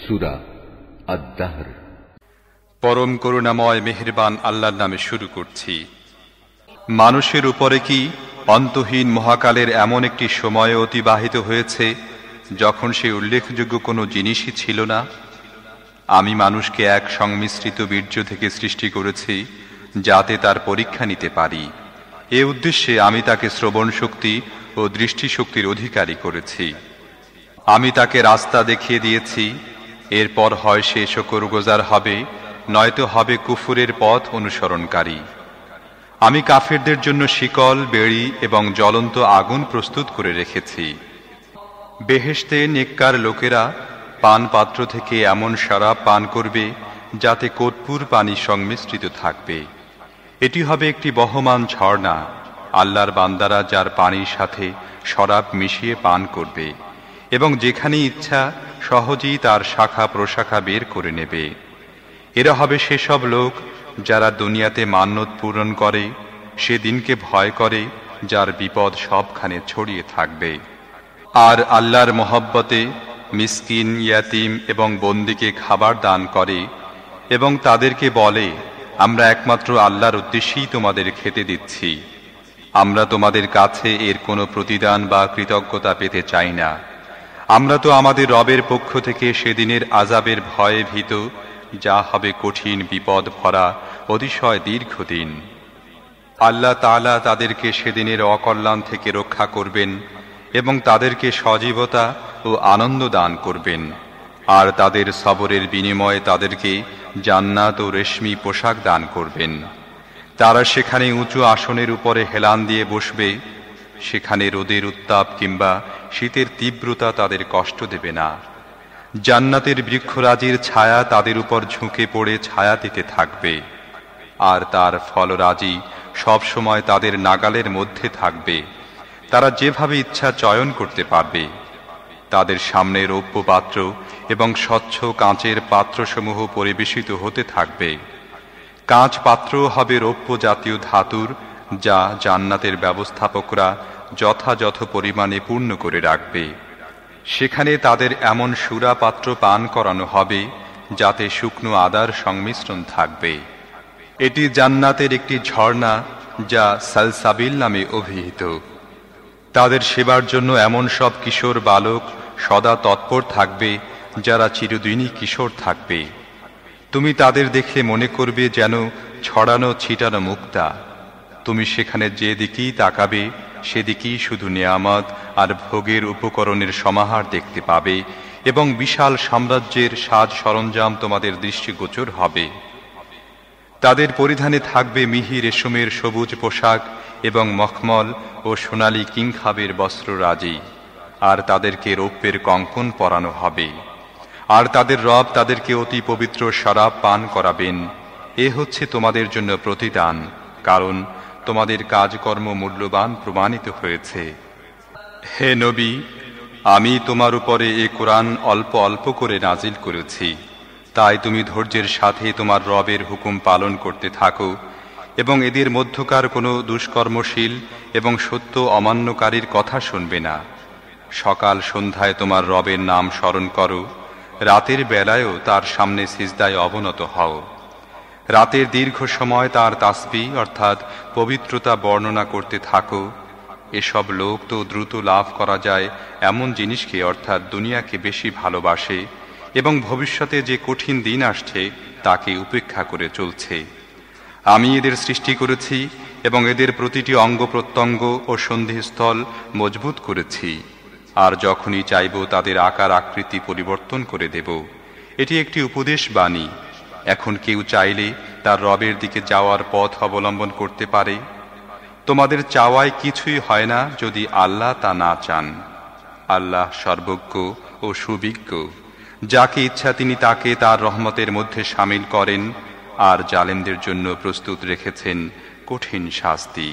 সূরা আদ-দাহর। পরম করুণাময় মেহেরবান আল্লাহর নামে শুরু করছি। মানুষের উপরে কি অন্তহীন মহাকালের এমন একটি সময় অতিবাহিত হয়েছে যখন সে উল্লেখযোগ্য কোনো জিনিসই ছিল না? আমি মানুষকে এক সংমিশ্রিত বীর্য থেকে সৃষ্টি করেছি যাতে তার পরীক্ষা নিতে পারি। এ উদ্দেশ্যে আমি তাকে শ্রবণ শক্তি ও দৃষ্টিশক্তির অধিকারী করেছি। আমি তাকে রাস্তা দেখিয়ে দিয়েছি, এরপর হয় সে শুকরগুজার হবে, নয়তো হবে কুফুরের পথ অনুসরণকারী। আমি কাফেরদের জন্য শিকল, বেড়ি এবং জ্বলন্ত আগুন প্রস্তুত করে রেখেছি। বেহেশতে নেককার লোকেরা পান পাত্র থেকে এমন শরাব পান করবে যাতে কর্পূর পানি সংমিশ্রিত থাকবে। এটি হবে একটি বহমান ঝর্ণা। আল্লাহর বান্দারা যার পানির সাথে শরাব মিশিয়ে পান করবে এবং যেখানে ইচ্ছা সহজেই তার শাখা প্রশাখা বের করে নেবে। এরা হবে সেসব লোক যারা দুনিয়াতে মান্যত পূরণ করে, সে দিনকে ভয় করে যার বিপদ সবখানে ছড়িয়ে থাকবে। আর আল্লাহর মহব্বতে মিসকিন, ইয়াতিম এবং বন্দীকে খাবার দান করে এবং তাদেরকে বলে, আমরা একমাত্র আল্লাহর উদ্দেশ্যেই তোমাদের খেতে দিচ্ছি, আমরা তোমাদের কাছে এর কোনো প্রতিদান বা কৃতজ্ঞতা পেতে চাই না। আমরা তো আমাদের রবের পক্ষ থেকে সেদিনের আযাবের ভয়ে ভীত, যা হবে কঠিন বিপদ ভরা অতিশয় দীর্ঘদিন। আল্লাহ তাআলা তাদেরকে সেদিনের অকল্যাণ থেকে রক্ষা করবেন এবং তাদেরকে সজীবতা ও আনন্দ দান করবেন, আর তাদের সবরের বিনিময়ে তাদেরকে জান্নাত ও রেশমি পোশাক দান করবেন। তারা সেখানে উঁচু আসনের উপরে হেলান দিয়ে বসবে, সেখানে রোদের উত্তাপ কিংবা শীতের তীব্রতা তাদের কষ্ট দেবে না। জান্নাতের বৃক্ষরাজির ছায়া তাদের উপর ঝুঁকে পড়ে ছায়া দিতে থাকবে, আর তার ফলরাজি সবসময় তাদের নাগালের মধ্যে থাকবে। তারা যেভাবে ইচ্ছা চয়ন করতে পারবে। তাদের সামনে রৌপ্য পাত্র এবং স্বচ্ছ কাঁচের পাত্রসমূহ পরিবেশিত হতে থাকবে। কাঁচ পাত্র হবে রৌপ্য জাতীয় ধাতুর, যা জান্নাতের ব্যবস্থাপকরা যথাযথ পরিমাণে পূর্ণ করে রাখবে। সেখানে তাদের এমন সুরা পাত্র পান করানো হবে যাতে শুকনো আদার সংমিশ্রণ থাকবে। এটি জান্নাতের একটি ঝর্ণা যা সালসাবিল নামে অভিহিত। তাদের সেবার জন্য এমন সব কিশোর বালক সদা তৎপর থাকবে যারা চিরদিনই কিশোর থাকবে। তুমি তাদের দেখে মনে করবে যেন ছড়ানো ছিটানো মুক্তা। তুমি সেখানে যে দিকেই তাকাবে সেদিকেই শুধু নেয়ামত আর ভোগের উপকরণের সমাহার দেখতে পাবে এবং বিশাল সাম্রাজ্যের সাজ সরঞ্জাম তোমাদের দৃষ্টিগোচর হবে। তাদের পরিধানে থাকবে মিহি রেশমের সবুজ পোশাক এবং মখমল ও সোনালী কিংখাবের বস্ত্ররাজি, আর তাদেরকে রৌপ্যের কঙ্কন পরানো হবে। আর তাদের রব তাদেরকে অতি পবিত্র শরাব পান করাবেন। এ হচ্ছে তোমাদের জন্য প্রতিদান, কারণ তোমাদের কাজকর্ম মূল্যবান প্রমাণিত হয়েছে। হে নবী, আমি তোমার উপরে এ কোরআন অল্প অল্প করে নাজিল করেছি, তাই তুমি ধৈর্যের সাথে তোমার রবের হুকুম পালন করতে থাকো এবং এদের মধ্যকার কোনো দুষ্কর্মশীল এবং সত্য অমান্যকারীর কথা শুনবে না। সকাল সন্ধ্যায় তোমার রবের নাম স্মরণ করো, রাতের বেলায়ও তার সামনে সিজদায় অবনত হও। রাতের দীর্ঘ সময় তার তাসবিহ অর্থাৎ পবিত্রতা বর্ণনা করতে থাকো। এসব লোক তো দ্রুত লাভ করা যায় এমন জিনিসকে অর্থাৎ দুনিয়াকে বেশি ভালোবাসে এবং ভবিষ্যতে যে কঠিন দিন আসছে তাকে উপেক্ষা করে চলছে। আমি এদের সৃষ্টি করেছি এবং এদের প্রতিটি অঙ্গ প্রত্যঙ্গ ও সন্ধিস্থল মজবুত করেছি, আর যখনই চাইব তাদের আকার আকৃতি পরিবর্তন করে দেব। এটি একটি উপদেশ বাণী। এখন কেউ চাইলে তার রবের দিকে যাওয়ার পথ অবলম্বন করতে পারে। তোমাদের চাওয়ায় কিছুই হয় না যদি আল্লাহ তা না চান। আল্লাহ সর্বজ্ঞ ও সুবিজ্ঞ। যাকে ইচ্ছা তিনি তাকে তার রহমতের মধ্যে শামিল করেন, আর জালেমদের জন্য প্রস্তুত রেখেছেন কঠিন শাস্তি।